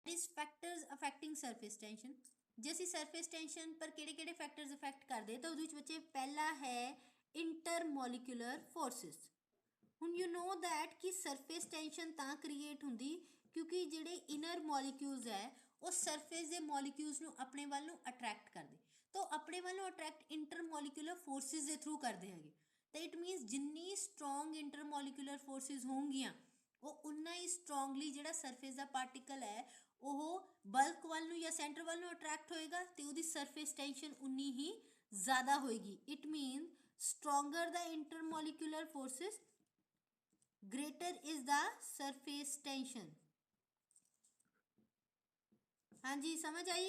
Is factors affecting surface tension. जे ਅਸੀਂ surface tension पर ਕਿਹੜੇ फैक्टर्स अफेक्ट करते तो ਉਹਦੇ ਵਿੱਚ पहला है इंटरमोलिकुलर फोर्सिस। ਹੁਣ यू नो दैट कि सरफेस टेंशन ਤਾਂ क्रिएट ਹੁੰਦੀ क्योंकि ਜਿਹੜੇ इनर मॉलिक्यूल्स है वो सरफेस के मॉलिक्यूल्स ਨੂੰ ਆਪਣੇ ਵੱਲ ਨੂੰ अट्रैक्ट ਕਰਦੇ तो ਆਪਣੇ ਵੱਲ ਨੂੰ अट्रैक्ट इंटरमोलिकुलर फोर्सिस के थ्रू करते हैं। तो इट मीनस जिन्नी स्ट्रोंग इंटरमोलिकुलर फोर्सिस होंगियां वो उन्ना ही स्ट्रोंगली ਜਿਹੜਾ सरफेस का पार्टिकल है ਉਹ बल्क ਵੱਲ ਨੂੰ ਜਾਂ ਸੈਂਟਰ ਵੱਲ ਨੂੰ ਅਟਰੈਕਟ ਹੋਏਗਾ ਤੇ ਉਹਦੀ ਸਰਫੇਸ ਟੈਂਸ਼ਨ ਉਨੀ ਹੀ ਜ਼ਿਆਦਾ ਹੋਏਗੀ। It mean stronger the intermolecular forces greater is the surface tension. हाँ जी समझ आई।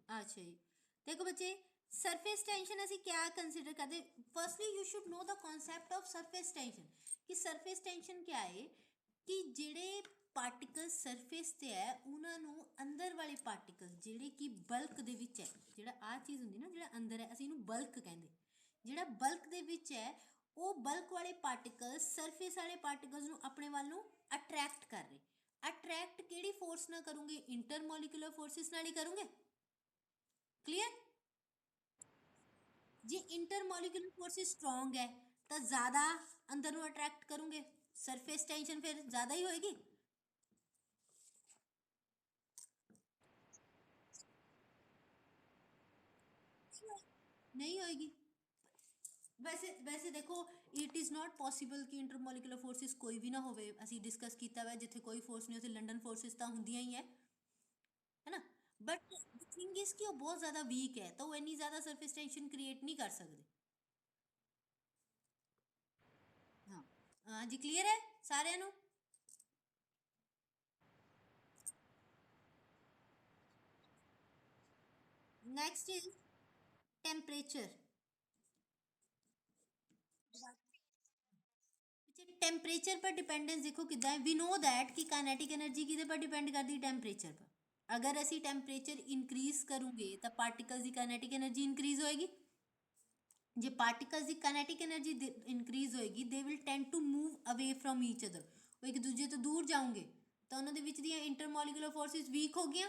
अच्छा जी देखो बच्चे सरफेस टेंशन असी क्या कंसिडर करते। Firstly you should know the concept of surface tension कि सरफेस टेंशन क्या है कि ਜਿਹੜੇ ਪਾਰਟੀਕਲ ਸਰਫੇਸ ਤੇ ਹੈ ਉਹਨਾਂ ਨੂੰ ਅੰਦਰ ਵਾਲੇ ਪਾਰਟੀਕਲ ਜਿਹੜੇ ਕਿ ਬਲਕ ਦੇ ਵਿੱਚ ਹੈ ਜਿਹੜਾ ਆ ਚੀਜ਼ ਹੁੰਦੀ ਨਾ ਜਿਹੜਾ ਅੰਦਰ ਹੈ ਅਸੀਂ ਇਹਨੂੰ ਬਲਕ ਕਹਿੰਦੇ ਜਿਹੜਾ ਬਲਕ ਦੇ ਵਿੱਚ ਹੈ ਉਹ ਬਲਕ ਵਾਲੇ ਪਾਰਟੀਕਲ ਸਰਫੇਸ ਵਾਲੇ ਪਾਰਟੀਕਲਸ ਨੂੰ ਆਪਣੇ ਵੱਲ ਨੂੰ ਅਟਰੈਕਟ ਕਰ ਰਹੇ। ਅਟਰੈਕਟ ਕਿਹੜੀ ਫੋਰਸ ਨਾਲ ਕਰੋਗੇ ਇੰਟਰਮੋਲਿਕੂਲਰ ਫੋਰਸਿਸ ਨਾਲ ਹੀ ਕਰੋਗੇ। क्लियर। जे इंटरमोलिकुलर फोर्सेस स्ट्रॉन्ग है तो ज्यादा अंदर अट्रैक्ट करोगे सरफेस टेंशन फिर ज्यादा ही होएगी। नहीं होएगी। वैसे वैसे देखो इट इज़ नॉट पॉसिबल कि इंटरमोलिकुलर फोर्सेस कोई भी ना होवे। असी डिस्कस किया हुआ जिथे कोई फोर्स नहीं उसे लंडन फोर्सेस तो होंदियां ही है ना। बट द थिंग इज कि वो बहुत ज़्यादा वीक है तो वो इन्नी ज़्यादा सरफेस टेंशन क्रिएट नहीं कर सकते। हाँ हाँ जी क्लीयर है सारे नू। Next is temperature. टेम्परेचर पर डिपेंडेंस देखो कितना है। वी नो दैट कि काइनेटिक एनर्जी किदे पर डिपेंड करती है टेम्परेचर पर। अगर असी टेम्परेचर इंक्रीज करोगे तो पार्टिकल्स की काइनेटिक एनर्जी इंक्रीज होएगी। जे पार्टिकल्स की काइनेटिक एनर्जी इंक्रीज होएगी they will tend to move away from each other. वो एक दूजे तो दूर जाओगे तो उन्होंने which the intermolecular forces weak हो गई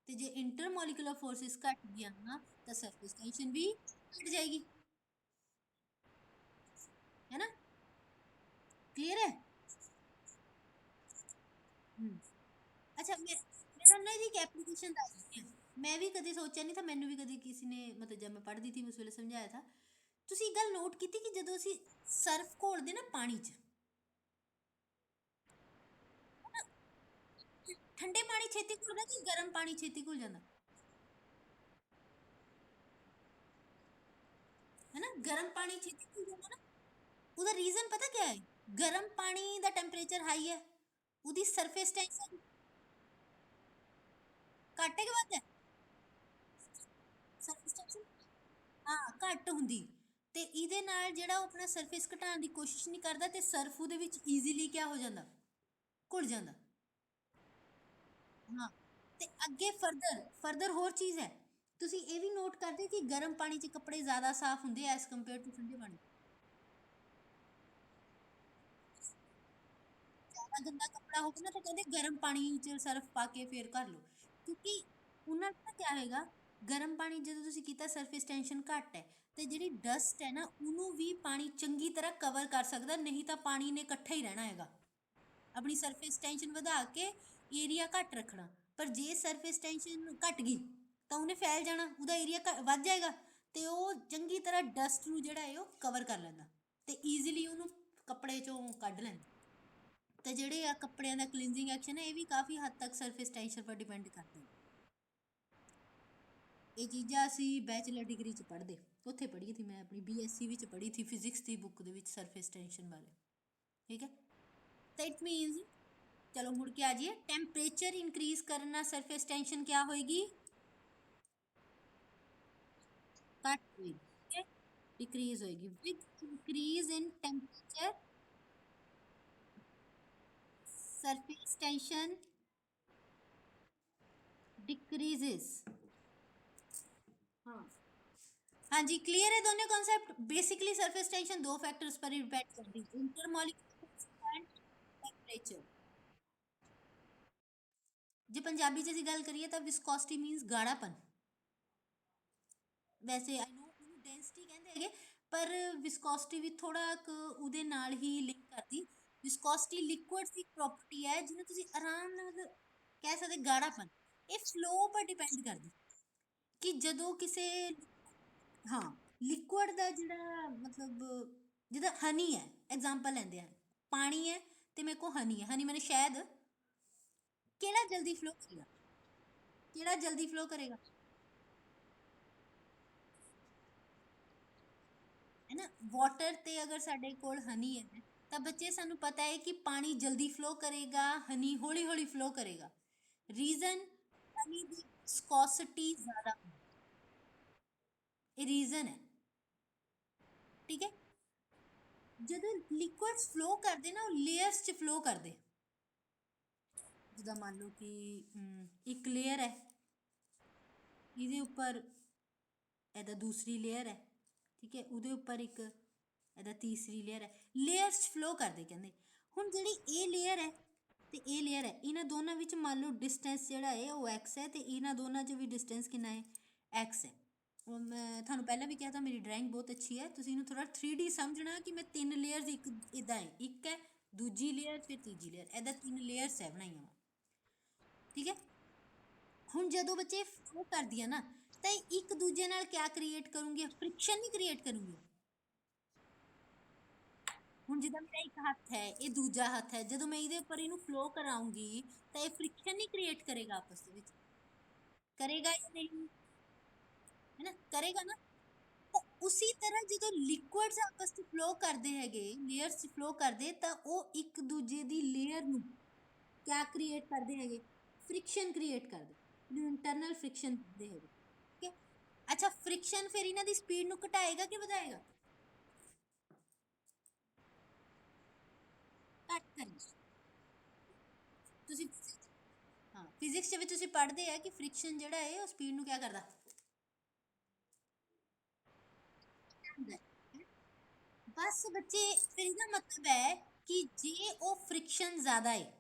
तो जे इंटरमोलिकुलर फोर्सेस घट गई ना तो सरफेस टेंशन भी घट जाएगी है ना। क्लियर है। अच्छा मैं ਤੁਹਾਨੂੰ ਇਹਦੀ ਇੱਕ ਐਪਲੀਕੇਸ਼ਨ ਦੱਸ ਦਿੰਦੀ ਹਾਂ। ਮੈਂ ਵੀ ਕਦੇ ਸੋਚਿਆ ਨਹੀਂ था ਮੈਨੂੰ ਵੀ ਕਦੇ ਕਿਸੇ ਨੇ ਮਤਲਬ ਜਦ ਮੈਂ ਪੜ੍ਹਦੀ ਸੀ ਉਸ ਵੇਲੇ ਸਮਝਾਇਆ था। ਤੁਸੀਂ ਇੱਕ ਗੱਲ ਨੋਟ ਕੀਤੀ ਕਿ ਜਦੋਂ ਅਸੀਂ ਸਰਫ ਘੋਲਦੇ ਨਾ ਪਾਣੀ 'ਚ ਠੰਡੇ ਪਾਣੀ ਛੇਤੀ ਘੁਲਦਾ ਕਿ ਗਰਮ ਪਾਣੀ ਛੇਤੀ ਘੁਲ ਜਾਂਦਾ है ना। गर्म पानी छेती घुल जाता ना ਉਹਦਾ ਰੀਜ਼ਨ ਪਤਾ ਕੀ ਹੈ। ਗਰਮ ਪਾਣੀ ਦਾ ਟੈਂਪਰੇਚਰ ਹਾਈ ਹੈ ਉਹਦੀ ਸਰਫੇਸ ਟੈਂਸ਼ਨ ਘੱਟ ਹੈ ਕਿ ਵੱਧ ਹੈ। ਸਰਫੇਸ ਟੈਂਸ਼ਨ ਹਾਂ ਘੱਟ ਹੁੰਦੀ ਤੇ ਇਹਦੇ ਨਾਲ ਜਿਹੜਾ ਉਹ ਆਪਣਾ ਸਰਫੇਸ ਘਟਾਉਣ ਦੀ ਕੋਸ਼ਿਸ਼ ਨਹੀਂ ਕਰਦਾ ਤੇ ਸਰਫ ਉਹਦੇ ਵਿੱਚ ਈਜ਼ੀਲੀ ਕਿਆ ਹੋ ਜਾਂਦਾ ਘੁਲ ਜਾਂਦਾ। ਹਾਂ ਤੇ ਅੱਗੇ ਫਰਦਰ ਹੋਰ ਚੀਜ਼ ਹੈ ਤੁਸੀਂ ਇਹ ਵੀ ਨੋਟ ਕਰਦੇ ਕਿ ਗਰਮ ਪਾਣੀ 'ਚ ਕੱਪੜੇ ਜ਼ਿਆਦਾ ਸਾਫ਼ ਹੁੰਦੇ ਐਸ ਕੰਪੇਅਰ ਟੂ ਠੰਡੇ ਪਾਣੀ। ਜ਼ਿਆਦਾ ਗੰਦਾ ਕੱਪੜਾ ਹੋਵੇ ਨਾ ਤਾਂ ਕਹਿੰਦੇ ਗਰਮ ਪਾਣੀ 'ਚ ਸਰਫ ਪਾ ਕੇ ਫੇਰ ਕਰ ਲਓ ਕਿਉਂਕਿ ਉਹਨਾਂ ਦਾ ਕਿਆ ਹੋਏਗਾ ਗਰਮ ਪਾਣੀ ਜਦੋਂ ਤੁਸੀਂ ਕੀਤਾ ਸਰਫੇਸ ਟੈਂਸ਼ਨ ਘੱਟ ਹੈ ਤੇ ਜਿਹੜੀ ਡਸਟ ਹੈ ਨਾ ਉਹਨੂੰ ਵੀ ਪਾਣੀ ਚੰਗੀ ਤਰ੍ਹਾਂ ਕਵਰ ਕਰ ਸਕਦਾ ਨਹੀਂ ਤਾਂ ਪਾਣੀ ਨੇ ਇਕੱਠਾ ਹੀ ਰਹਿਣਾ ਹੈਗਾ ਆਪਣੀ ਸਰਫੇਸ ਟੈਂਸ਼ਨ ਵਧਾ ਕੇ ਏਰੀਆ ਘੱਟ ਰੱਖਣਾ। ਪਰ ਜੇ ਸਰਫੇਸ ਟੈਂਸ਼ਨ ਘਟ ਗਈ ਤਾਂ ਉਹਨੇ ਫੈਲ ਜਾਣਾ ਉਹਦਾ ਏਰੀਆ ਵੱਧ ਜਾਏਗਾ ਤੇ ਉਹ ਚੰਗੀ ਤਰ੍ਹਾਂ ਡਸਟ ਨੂੰ ਜਿਹੜਾ ਹੈ ਉਹ ਕਵਰ ਕਰ ਲੈਂਦਾ ਤੇ ਈਜ਼ੀਲੀ ਉਹਨੂੰ ਕੱਪੜੇ ਚੋਂ ਕੱਢ ਲੈਂਦਾ। ਤੇ ਜਿਹੜੇ ਆ ਕੱਪੜਿਆਂ ਦਾ ਕਲੀਨਜ਼ਿੰਗ ਐਕਸ਼ਨ ਹੈ ਇਹ ਵੀ ਕਾਫੀ ਹੱਦ ਤੱਕ ਸਰਫੇਸ ਟੈਂਸ਼ਨ ਪਰ ਡਿਪੈਂਡ ਕਰਦਾ ਹੈ। ਇਹ ਚੀਜ਼ਾਂ ਅਸੀਂ ਬੈਚਲਰ ਡਿਗਰੀ 'ਚ ਪੜ੍ਹਦੇ ਉੱਥੇ ਪੜ੍ਹੀ ਸੀ ਮੈਂ ਆਪਣੀ BSc ਵਿੱਚ ਪੜ੍ਹੀ ਸੀ ਫਿਜ਼ਿਕਸ ਦੀ ਬੁੱਕ ਦੇ ਵਿੱਚ ਸਰਫੇਸ ਟੈਂਸ਼ਨ ਬਾਰੇ ਠੀਕ ਹੈ। तो इट मीन्स चलो मुड़ के आ जाइए टेम्परेचर इंक्रीज करना सरफेस टेंशन क्या होएगी घट होएगी डिक्रीज होएगी with increase in temperature surface tension decreases. हाँ हाँ जी, क्लियर है दोनों कॉन्सेप्ट। बेसिकली सरफेस टेंशन दो फैक्टर्स पर ही डिपेंड करती है, इंटरमॉलिक्यूलर एंड टेम्परेचर। ਜੇ ਪੰਜਾਬੀ 'ਚ ਅਸੀਂ ਗੱਲ ਕਰੀਏ ਤਾਂ ਵਿਸਕੋਸਿਟੀ ਮੀਨਸ ਗਾੜਾਪਨ। ਵੈਸੇ ਆਈ ਨੋ ਉਹਨੂੰ ਡੈਂਸਿਟੀ ਕਹਿੰਦੇ ਹੈਗੇ, ਪਰ ਵਿਸਕੋਸਿਟੀ ਵੀ ਥੋੜਾ ਕੁ ਉਹਦੇ ਨਾਲ ਹੀ ਲਿੰਕ ਕਰਦੀ। ਵਿਸਕੋਸਿਟੀ ਲਿਕੁਇਡ ਦੀ ਪ੍ਰੋਪਰਟੀ ਹੈ ਜਿਹਨੂੰ ਤੁਸੀਂ ਆਰਾਮ ਨਾਲ ਮਤਲਬ ਕਹਿ ਸਕਦੇ ਗਾੜਾਪਨ। ਇਹ ਫਲੋ ਪਰ ਡਿਪੈਂਡ ਕਰਦੀ ਕਿ ਜਦੋਂ ਕਿਸੇ, ਹਾਂ, ਲਿਕੁਇਡ ਦਾ ਜਿਹੜਾ ਮਤਲਬ ਜਿੱਦਾਂ ਹਨੀ ਹੈ, ਐਗਜ਼ਾਮਪਲ ਲੈਂਦੇ ਆ, ਪਾਣੀ ਹੈ ਤੇ ਮੇਰੇ ਕੋਲ ਹਨੀ ਹੈ, ਹਨੀ ਮੈਨੇ ਸ਼ਾਇਦ, ਕਿਹੜਾ ਜਲਦੀ ਫਲੋ ਕਰੇਗਾ? ਕਿਹੜਾ ਜਲਦੀ ਫਲੋ ਕਰੇਗਾ? ਹੈ ਨਾ, ਵਾਟਰ ਤੇ ਅਗਰ ਸਾਡੇ ਕੋਲ ਹਨੀ ਹੈ ਤਾਂ ਬੱਚੇ ਸਾਨੂੰ ਪਤਾ ਹੈ ਕਿ ਪਾਣੀ ਜਲਦੀ ਫਲੋ ਕਰੇਗਾ, ਹਨੀ ਹੌਲੀ ਹੌਲੀ ਫਲੋ ਕਰੇਗਾ। ਰੀਜ਼ਨ, ਹਨੀ ਦੀ ਵਿਸਕੋਸਿਟੀ ਜ਼ਿਆਦਾ, ਇਹ ਰੀਜ਼ਨ ਹੈ। ਠੀਕ ਹੈ, ਜਦੋਂ ਲਿਕੁਇਡਸ ਫਲੋ ਕਰਦੇ ਨਾ ਉਹ ਲੇਅਰਸ 'ਚ ਫਲੋ ਕਰਦੇ। ਜਿੱਦਾਂ ਮੰਨ ਲਓ ਕਿ ਇੱਕ ਲੇਅਰ ਹੈ, ਇਹਦੇ ਉੱਪਰ ਇਹਦਾ ਦੂਸਰੀ ਲੇਅਰ ਹੈ, ਠੀਕ ਹੈ, ਉਹਦੇ ਉੱਪਰ ਇੱਕ ਇਹਦਾ ਤੀਸਰੀ ਲੇਅਰ ਹੈ, ਲੇਅਰਸ ਫਲੋ ਕਰਦੇ ਕਹਿੰਦੇ। ਹੁਣ ਜਿਹੜੀ ਇਹ ਲੇਅਰ ਹੈ ਤੇ ਇਹ ਲੇਅਰ ਹੈ, ਇਹਨਾਂ ਦੋਨਾਂ ਵਿੱਚ ਮੰਨ ਲਓ ਡਿਸਟੈਂਸ ਜਿਹੜਾ ਹੈ ਉਹ x ਹੈ, ਤੇ ਇਹਨਾਂ ਦੋਨਾਂ 'ਚ ਵੀ ਡਿਸਟੈਂਸ ਕਿੰਨਾ ਹੈ? x ਹੈ। ਉਹ ਮੈਂ ਤੁਹਾਨੂੰ ਪਹਿਲਾਂ ਵੀ ਕਿਹਾ ਤਾਂ ਮੇਰੀ ਡਰਾਇੰਗ ਬਹੁਤ ਅੱਛੀ ਹੈ, ਤੁਸੀਂ ਇਹਨੂੰ ਥੋੜਾ 3D ਸਮਝਣਾ ਕਿ ਮੈਂ ਤਿੰਨ ਲੇਅਰਸ ਇੱਕ ਇਦਾਂ ਹੈ, ਇੱਕ ਹੈ, ਦੂਜੀ ਲੇਅਰ, ਫਿਰ ਤੀਜੀ ਲੇਅਰ, ਇਹਦਾ ਤਿੰਨ ਲੇਅਰਸ ਹੈ ਬਣਾਈਆਂ ਵਾ। ਠੀਕ ਹੈ, ਹੁਣ ਜਦੋਂ ਬੱਚੇ ਫਲੋ ਕਰਦੀਆਂ ਨਾ ਤਾਂ ਇਹ ਇੱਕ ਦੂਜੇ ਨਾਲ ਕਿਆ ਕ੍ਰੀਏਟ ਕਰੂੰਗੇ? ਫ੍ਰਿਕਸ਼ਨ ਨਹੀਂ ਕ੍ਰੀਏਟ ਕਰੂੰਗੇ। ਹੁਣ ਜਿੱਦਾਂ ਮੇਰਾ ਇੱਕ ਹੱਥ ਹੈ, ਇਹ ਦੂਜਾ ਹੱਥ ਹੈ, ਜਦੋਂ ਮੈਂ ਇਹਦੇ ਉੱਪਰ ਇਹਨੂੰ ਫਲੋ ਕਰਾਉਂਗੀ ਤਾਂ ਇਹ ਫ੍ਰਿਕਸ਼ਨ ਨਹੀਂ ਕ੍ਰੀਏਟ ਕਰੇਗਾ ਆਪਸ ਦੇ ਵਿੱਚ? ਕਰੇਗਾ ਜਾਂ ਨਹੀਂ? ਹੈ ਨਾ, ਕਰੇਗਾ ਨਾ। ਤਾਂ ਉसी ਤਰ੍ਹਾਂ ਜਦੋਂ ਲਿਕੁਇਡਸ ਆਪਸ ਵਿੱਚ ਫਲੋ ਕਰਦੇ ਹੈਗੇ, ਲੇਅਰਸ 'ਚ ਫਲੋ ਕਰਦੇ, ਤਾਂ ਉਹ ਇੱਕ ਦੂਜੇ ਦੀ ਲੇਅਰ ਨੂੰ ਕਿਆ ਕ੍ਰੀਏਟ ਕਰਦੇ ਹੈਗੇ? ਫ੍ਰਿਕਸ਼ਨ ਕ੍ਰੀਏਟ ਕਰਦੇ, ਇਹਨੂੰ ਇੰਟਰਨਲ ਫ੍ਰਿਕਸ਼ਨ ਕਹਿੰਦੇ ਹੈਗੇ। ਠੀਕ ਹੈ, ਅੱਛਾ, ਫ੍ਰਿਕਸ਼ਨ ਫਿਰ ਇਹਨਾਂ ਦੀ ਸਪੀਡ ਨੂੰ ਘਟਾਏਗਾ ਕਿ ਵਧਾਏਗਾ? ਘੱਟ ਕਰੇਗਾ। ਤੁਸੀਂ, ਹਾਂ, ਫਿਜ਼ਿਕਸ ਦੇ ਵਿੱਚ ਤੁਸੀਂ ਪੜ੍ਹਦੇ ਆ ਕਿ ਫ੍ਰਿਕਸ਼ਨ ਜਿਹੜਾ ਹੈ ਉਹ ਸਪੀਡ ਨੂੰ ਕਿਆ ਕਰਦਾ? ਘਟਾਉਂਦਾ ਹੈ। ਬਸ ਬੱਚੇ, ਫਿਰ ਇਹਦਾ ਮਤਲਬ ਹੈ ਕਿ ਜੇ ਉਹ ਫ੍ਰਿਕਸ਼ਨ ਜ਼ਿਆਦਾ ਹੈ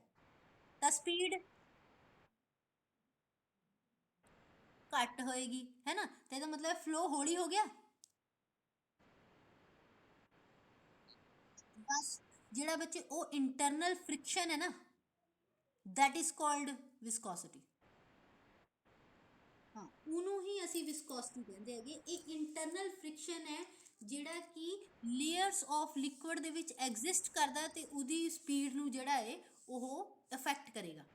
ਤਾਂ ਸਪੀਡ ਘੱਟ ਹੋਏਗੀ, ਹੈ ਨਾ, ਤੇ ਇਹਦਾ ਮਤਲਬ ਫਲੋ ਹੌਲੀ ਹੋ ਗਿਆ। ਬਸ, ਜਿਹੜਾ ਬੱਚੇ ਉਹ ਇੰਟਰਨਲ ਫ੍ਰਿਕਸ਼ਨ ਹੈ ਨਾ, that is called viscosity। ਹਾਂ, ਉਹਨੂੰ ਹੀ ਅਸੀਂ ਵਿਸਕੋਸਿਟੀ ਕਹਿੰਦੇ ਹੈਗੇ। ਇਹ ਇੰਟਰਨਲ ਫ੍ਰਿਕਸ਼ਨ ਹੈ ਜਿਹੜਾ ਕਿ ਲੇਅਰਸ ਆਫ ਲਿਕੁਇਡ ਦੇ ਵਿੱਚ ਐਗਜ਼ਿਸਟ ਕਰਦਾ ਤੇ ਉਹਦੀ ਸਪੀਡ ਨੂੰ ਜਿਹੜਾ ਹੈ ਉਹ ਅਫੈਕਟ ਕਰੇਗਾ,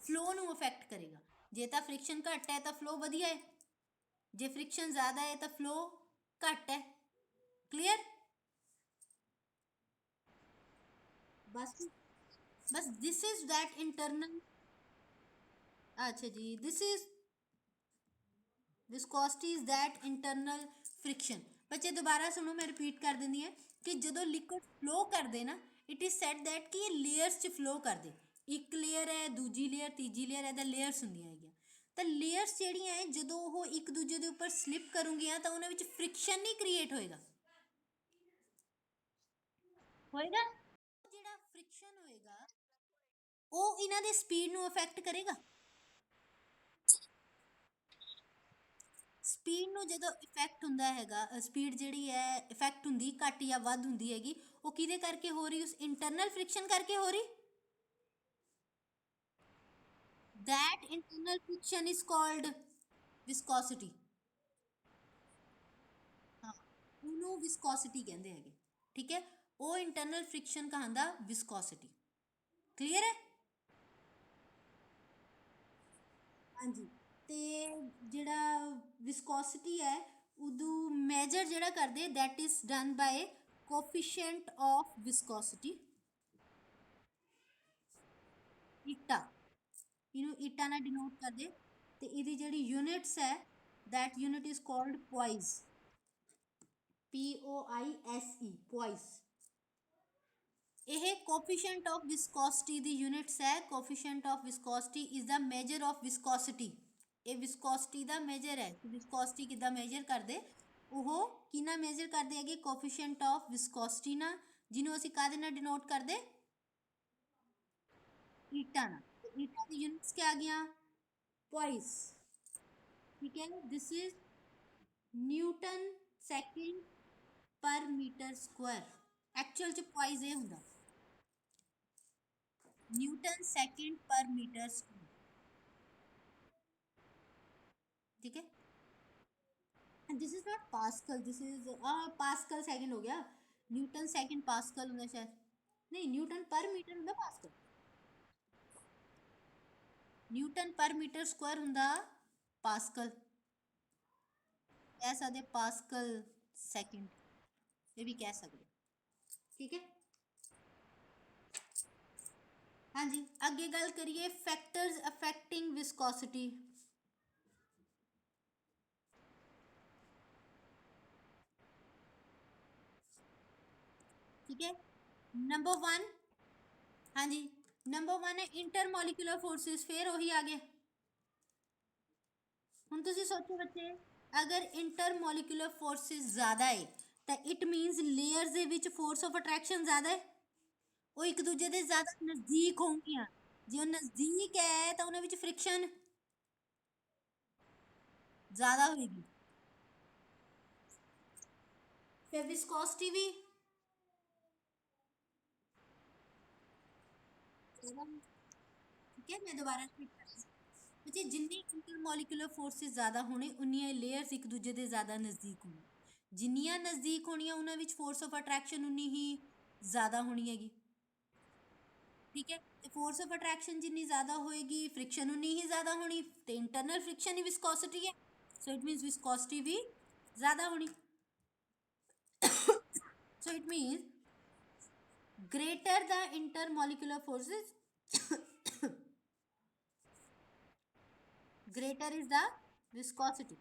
ਫਲੋ ਨੂੰ ਅਫੈਕਟ ਕਰੇਗਾ। ਜੇ ਤਾਂ ਫ੍ਰਿਕਸ਼ਨ ਘੱਟ ਹੈ ਤਾਂ ਫਲੋ ਵਧੀਆ ਹੈ, ਜੇ ਫ੍ਰਿਕਸ਼ਨ ਜ਼ਿਆਦਾ ਹੈ ਤਾਂ ਫਲੋ ਘੱਟ ਹੈ। Clear? Bus, bus this is that internal. ਅੱਛਾ ਜੀ, this is viscosity is that internal friction। ਬੱਚੇ ਦੁਬਾਰਾ ਸੁਣੋ, ਮੈਂ ਰਿਪੀਟ ਕਰ ਦਿੰਦੀ ਹਾਂ ਕਿ ਜਦੋਂ ਲਿਕੁਇਡ ਫਲੋ ਕਰਦੇ ਨਾ, ਇਟ ਇਜ਼ ਸੈਡ ਦੈਟ ਕਿ ਇਹ ਲੇਅਰਸ 'ਚ ਫਲੋ ਕਰਦੇ। ਇੱਕ ਲੇਅਰ ਹੈ, ਦੂਜੀ ਲੇਅਰ, ਤੀਜੀ ਲੇਅਰ, ਇਹਦਾ ਲੇਅਰਸ ਹੁੰਦੀਆਂ ਹੈਗੀਆਂ। ਤਾਂ ਲੇਅਰਸ ਜਿਹੜੀਆਂ ਹੈ ਜਦੋਂ ਉਹ ਇੱਕ ਦੂਜੇ ਦੇ ਉੱਪਰ ਸਲਿਪ ਕਰੂੰਗੀਆਂ ਤਾਂ ਉਹਨਾਂ ਵਿੱਚ ਫ੍ਰਿਕਸ਼ਨ ਨਹੀਂ ਕ੍ਰੀਏਟ ਹੋਏਗਾ। ਹੋਏਗਾ, ਜਿਹੜਾ ਫ੍ਰਿਕਸ਼ਨ ਹੋਏਗਾ ਉਹ ਇਹਨਾਂ ਦੇ ਸਪੀਡ ਨੂੰ ਅਫੈਕਟ ਕਰੇਗਾ। ਸਪੀਡ ਨੂੰ ਜਦੋਂ ਇਫੈਕਟ ਹੁੰਦਾ ਹੈਗਾ, ਸਪੀਡ ਜਿਹੜੀ ਹੈ ਇਫੈਕਟ ਹੁੰਦੀ ਘੱਟ ਜਾਂ ਵੱਧ ਹੁੰਦੀ ਹੈਗੀ, ਉਹ ਕਿਹਦੇ ਕਰਕੇ ਹੋ ਰਹੀ? ਉਸ ਇੰਟਰਨਲ ਫ੍ਰਿਕਸ਼ਨ ਕਰਕੇ ਹੋ ਰਹੀ। that internal friction is called viscosity। ਹਾਂ, ਉਹਨੂੰ ਵਿਸਕੋਸਿਟੀ ਕਹਿੰਦੇ ਹੈਗੇ। ਠੀਕ ਹੈ, ਉਹ ਇੰਟਰਨਲ ਫ੍ਰਿਕਸ਼ਨ ਕਹਾਂਦਾ ਵਿਸਕੋਸਿਟੀ। ਕਲੀਅਰ ਹੈ? ਹਾਂਜੀ, ਤੇ ਜਿਹੜਾ ਵਿਸਕੋਸਿਟੀ ਹੈ ਉਦੋਂ ਮੈਜਰ ਜਿਹੜਾ ਕਰਦੇ, that is done by coefficient of viscosity, ਈਟਾ, ਇਹਨੂੰ ਈਟਾ ਨਾਲ ਡਿਨੋਟ ਕਰਦੇ। ਤੇ ਇਹਦੀ ਜਿਹੜੀ ਯੂਨਿਟਸ ਹੈ, that unit is called poise, POISE, poise। ਇਹ ਕੋਫੀਸ਼ੀਐਂਟ ਆਫ ਵਿਸਕੋਸਿਟੀ ਦੀ ਯੂਨਿਟਸ ਹੈ। Coefficient of viscosity is the measure of viscosity. ਇਹ ਵਿਸਕੋਸਿਟੀ ਦਾ ਮੇਜਰ ਹੈ। ਵਿਸਕੋਸਿਟੀ ਕਿੱਦਾਂ ਮੇਜਰ ਕਰਦੇ? ਉਹ ਕਿੰਨਾ ਮੇਜ਼ਰ ਕਰਦੇ ਹੈਗੇ ਕੋਫੀਸ਼ੀਐਂਟ ਆਫ ਵਿਸਕੋਸਿਟੀ ਨਾਲ, ਜਿਹਨੂੰ ਅਸੀਂ ਕਾਹਦੇ ਨਾਲ ਡਿਨੋਟ ਕਰਦੇ ਈਟਾ ਨਾਲ। ਈਟਾ ਦੀ ਯੂਨਿਟਸ ਕਿਆ ਆ ਗਈਆਂ ਪॉइस, ठीक है। दिस इज न्यूटन सेकंड पर मीटर स्क्वायर। एक्चुअल च पॉइस ये होंदा न्यूटन सेकंड पर मीटर स्क्वायर, ठीक है। This is not pascal, this is pascal second हो गया, न्यूटन सेकंड पास्कल होंदा शायद, नहीं न्यूटन पर मीटर होंदा पास्कल, न्यूटन पर मीटर स्क्वायर होंदा पास्कल, कह सकते पास्कल सेकंड, ये भी कह सकते, ठीक है। हाँ जी, अगे गल करिए फैक्टर्स अफेक्टिंग विस्कोसिटी। ठीक है, नंबर 1, हाँ जी नंबर 1 है इंटरमोलिकुलर फोर्सेस, फिर वही आ गए। हुण तुसीं सोचो बच्चे, अगर इंटरमोलिकुलर फोर्सेस ज़्यादा है तो it मीनस layers they which force of attraction ज़्यादा है, वो एक दूजे के ज़्यादा नज़दीक होंगियां, जे वो नज़दीक है तो उन्हें विच फ्रिक्शन ज़्यादा होगी, फिर विस्कोसिटी भी ठीक है। मैं दोबारा रिपीट कर रही हूं बच्चे, जिन्नी इंटरमोलिकुलर फोर्सेस ज़्यादा होने उन्नियां लेयर्स एक दूजे के ज़्यादा नज़दीक होने, जिन्नियां नज़दीक होनियां उन्हां विच फोर्स ऑफ अट्रैक्शन उन्नी ही ज़्यादा होनी हैगी, ठीक है। तो फोर्स ऑफ अट्रैक्शन जिन्नी ज़्यादा होएगी फ्रिक्शन उन्नी ही ज़्यादा होनी, तो इंटरनल फ्रिक्शन ही विस्कोसिटी है, सो इट मीन्स विस्कोसिटी भी ज़्यादा होनी। So it means greater the intermolecular forces greater is the viscosity,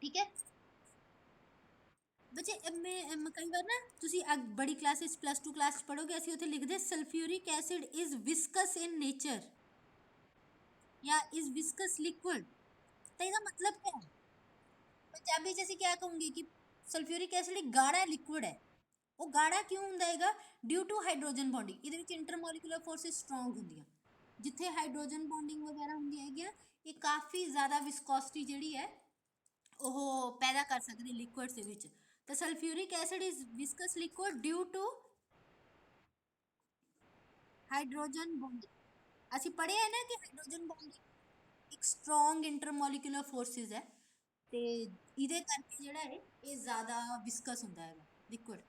ठीक है बच्चे। मैं कई बार ना तुसी बड़ी क्लास +2 क्लास पढ़ोगे, ਅਸੀਂ ਉੱਥੇ ਲਿਖਦੇ sulphuric acid is viscous in nature या इज विस्कस लिक्विड, तो ਇਹਦਾ मतलब क्या है? पंजाबी जैसे क्या कहूंगी कि सल्फ्यूरिक एसिड एक गाढ़ा लिक्विड है, वो गाढ़ा क्यों ਹੁੰਦਾ ਹੈਗਾ ड्यू टू हाइड्रोजन बॉन्डिंग, ਇਹਦੇ ਵਿੱਚ ਇੰਟਰਮੋਲੀਕੂਲਰ ਫੋਰਸਿਸ ਸਟਰੋਂਗ ਹੁੰਦੀਆਂ, ਜਿੱਥੇ ਹਾਈਡਰੋਜਨ ਬੌਂਡਿੰਗ ਵਗੈਰਾ ਹੁੰਦੀ ਹੈਗੀਆਂ, ਇਹ ਕਾਫੀ ਜ਼ਿਆਦਾ ਵਿਸਕੋਸਿਟੀ ਜਿਹੜੀ ਹੈ ਉਹ ਪੈਦਾ ਕਰ ਸਕਦੇ ਲਿਕੁਇਡਸ ਦੇ ਵਿੱਚ। ਤਾਂ sulphuric acid is viscous liquid due to hydrogen bonding. ਅਸੀਂ ਪੜ੍ਹਿਆ ਹੈ ਨਾ ਕਿ ਹਾਈਡਰੋਜਨ ਬੌਂਡਿੰਗ ਇੱਕ ਸਟਰੋਂਗ ਇੰਟਰਮੋਲੀਕੂਲਰ ਫੋਰਸਿਸ ਹੈ, ਤੇ ਇਹਦੇ ਕਰਕੇ ਜਿਹੜਾ ਹੈ ਇਹ ਜ਼ਿਆਦਾ ਵਿਸਕਸ ਹੁੰਦਾ ਹੈਗਾ ਲਿਕੁਇਡ।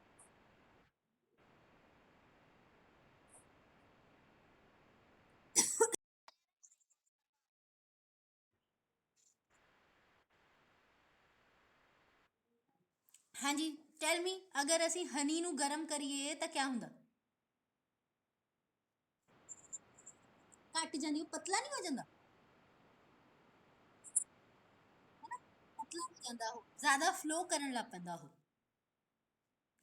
हाँ जी, टेल मी, अगर ਅਸੀਂ ਹਨੀ ਨੂੰ ਗਰਮ ਕਰੀਏ ਤਾਂ ਕੀ ਹੁੰਦਾ? ਘਟ ਜਾਂਦੀ, ਉਹ ਪਤਲਾ ਨਹੀਂ ਹੋ ਜਾਂਦਾ, ਹੈਨਾ ਪਤਲਾ ਹੋ ਜਾਂਦਾ, ਉਹ ਜ਼ਿਆਦਾ ਫਲੋ ਕਰਨ ਲੱਗ ਪੈਂਦਾ ਉਹ,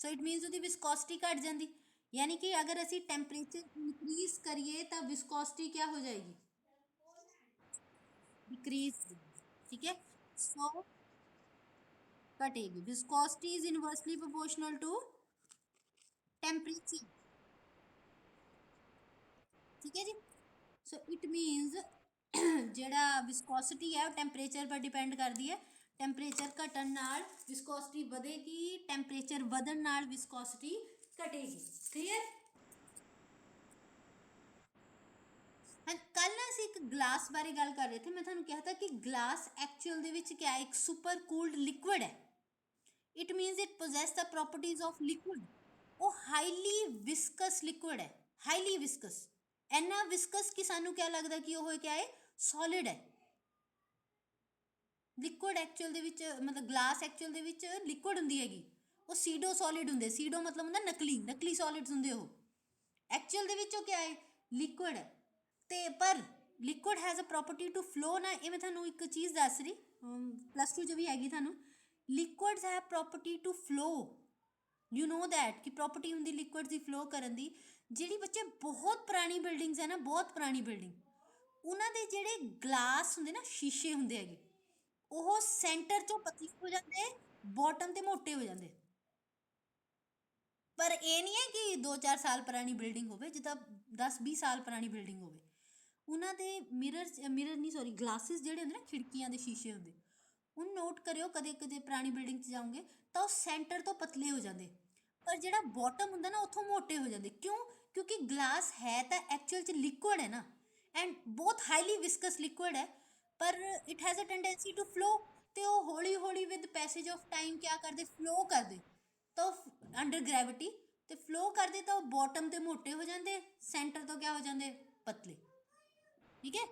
ਸੋ ਇਟ ਮੀਨਸ ਉਹਦੀ ਵਿਸਕੋਸਿਟੀ ਘਟ ਜਾਂਦੀ, यानी कि अगर असी टेम्परेचर इंक्रीज करिए तो विस्कोसिटी क्या हो जाएगी? डिक्रीज, ठीक है। सो घटेगी, viscosity is inversely proportional to temperature, ठीक है जी। सो इट मीनस ਜਿਹੜਾ ਵਿਸਕੋਸਿਟੀ ਹੈ ਉਹ ਟੈਂਪਰੇਚਰ ਪਰ ਡਿਪੈਂਡ ਕਰਦੀ ਹੈ, ਟੈਂਪਰੇਚਰ ਘਟਣ ਨਾਲ ਵਿਸਕੋਸਿਟੀ ਵਧੇਗੀ, ਟੈਂਪਰੇਚਰ ਵਧਣ ਨਾਲ ਵਿਸਕੋਸਿਟੀ ਘਟੇਗੀ, ਕਲੀਅਰ। ਕੱਲ ਨਾ ਅਸੀਂ ਇੱਕ ਗਲਾਸ ਬਾਰੇ ਗੱਲ ਕਰ ਰਹੇ ਥੇ, ਮੈਂ ਤੁਹਾਨੂੰ ਕਿਹਾ था कि ਗਲਾਸ ਐਕਚੁਅਲ ਦੇ ਵਿੱਚ ਕਿਆ ਇੱਕ ਸੁਪਰ ਕੂਲਡ ਲਿਕੁਇਡ ਹੈ, it means it possess the properties of liquid, ਉਹ ਹਾਈਲੀ ਵਿਸਕਸ ਲਿਕੁਇਡ ਹੈ, ਹਾਈਲੀ ਵਿਸਕਸ, ਇੰਨਾ ਵਿਸਕਸ ਕਿ ਸਾਨੂੰ ਕਿਆ ਲੱਗਦਾ ਕਿ ਉਹ ਕਿਆ ਹੈ ਸੋਲਿਡ ਹੈ। ਲਿਕੁਇਡ ਐਕਚੁਅਲ ਦੇ ਵਿੱਚ ਮਤਲਬ ਗਲਾਸ ਐਕਚੁਅਲ ਦੇ ਵਿੱਚ ਲਿਕੁਇਡ ਹੁੰਦੀ ਹੈਗੀ, ਉਹ ਸੀਡੋ ਸੋਲਿਡ ਹੁੰਦੇ, ਸੀਡੋ ਮਤਲਬ ਹੁੰਦਾ ਨਕਲੀ, ਨਕਲੀ ਸੋਲਿਡਸ ਹੁੰਦੇ, ਉਹ ਐਕਚੁਅਲ ਦੇ ਵਿੱਚ ਉਹ ਕਿਆ ਹੈ ਲਿਕੁਇਡ ਹੈ। ਤੇ ਪਰ liquid has a property to flow ਨਾ, ਇਹ ਮੈਂ ਤੁਹਾਨੂੰ ਇੱਕ ਚੀਜ਼ ਦੱਸ ਰਹੀ +2 ਚ ਵੀ ਹੈਗੀ ਤੁਹਾਨੂੰ, liquids have property to flow, you know that ਕਿ ਪ੍ਰੋਪਰਟੀ ਹੁੰਦੀ ਲਿਕੁਇਡ ਦੀ ਫਲੋ ਕਰਨ ਦੀ। ਜਿਹੜੀ ਬੱਚੇ ਬਹੁਤ ਪੁਰਾਣੀ ਬਿਲਡਿੰਗਸ ਹੈ ਨਾ, ਬਹੁਤ ਪੁਰਾਣੀ ਬਿਲਡਿੰਗ, ਉਹਨਾਂ ਦੇ ਜਿਹੜੇ ਗਲਾਸ ਹੁੰਦੇ ਨਾ, ਸ਼ੀਸ਼ੇ ਹੁੰਦੇ ਹੈਗੇ, ਉਹ ਸੈਂਟਰ ਚੋਂ ਪਤਲੇ ਹੋ ਜਾਂਦੇ, ਬਾਟਮ ਤੇ ਮੋਟੇ ਹੋ ਜਾਂਦੇ। ਪਰ ਇਹ ਨਹੀਂ ਹੈ ਕਿ 2-4 ਸਾਲ ਪੁਰਾਣੀ ਬਿਲਡਿੰਗ ਹੋਵੇ, ਜਿੱਦਾਂ 10-20 ਸਾਲ ਪੁਰਾਣੀ ਬਿਲਡਿੰਗ ਹੋਵੇ, ਉਹਨਾਂ ਦੇ ਮਿਰਰ ਨਹੀਂ, ਸੌਰੀ, ਗਲਾਸਿਸ ਜਿਹੜੇ ਹੁੰਦੇ ਨਾ, ਖਿੜਕੀਆਂ ਦੇ ਸ਼ੀਸ਼ੇ ਹੁੰਦੇ, ਹੁਣ ਨੋਟ ਕਰਿਓ ਕਦੇ ਕਦੇ ਪੁਰਾਣੀ ਬਿਲਡਿੰਗ 'ਚ ਜਾਓਗੇ ਤਾਂ ਉਹ ਸੈਂਟਰ ਤੋਂ ਪਤਲੇ ਹੋ ਜਾਂਦੇ, ਪਰ ਜਿਹੜਾ ਬਾਟਮ ਹੁੰਦਾ ਨਾ ਉੱਥੋਂ ਮੋਟੇ ਹੋ ਜਾਂਦੇ। ਕਿਉਂ? ਕਿਉਂਕਿ ਗਲਾਸ ਹੈ ਤਾਂ ਐਕਚੁਅਲ 'ਚ ਲਿਕੁਇਡ ਹੈ ਨਾ, ਐਂਡ ਬਹੁਤ ਹਾਈਲੀ ਵਿਸਕਸ ਲਿਕੁਇਡ ਹੈ, ਪਰ it has a tendency to flow, ਤੇ ਉਹ ਹੌਲੀ ਹੌਲੀ ਵਿਦ ਪੈਸੇਜ ਆਫ ਟਾਈਮ ਕਿਆ ਕਰਦੇ, ਫਲੋ ਕਰਦੇ, ਤਾਂ ਅੰਡਰ ਗ੍ਰੈਵਿਟੀ, ਤੇ ਫਲੋ ਕਰਦੇ ਤਾਂ ਉਹ ਬਾਟਮ ਤੇ ਮੋਟੇ ਹੋ ਜਾਂਦੇ, ਸੈਂਟਰ ਤੋਂ ਕਿਆ ਹੋ ਜਾਂਦੇ, ਪਤਲੇ। ਠੀਕ ਹੈ।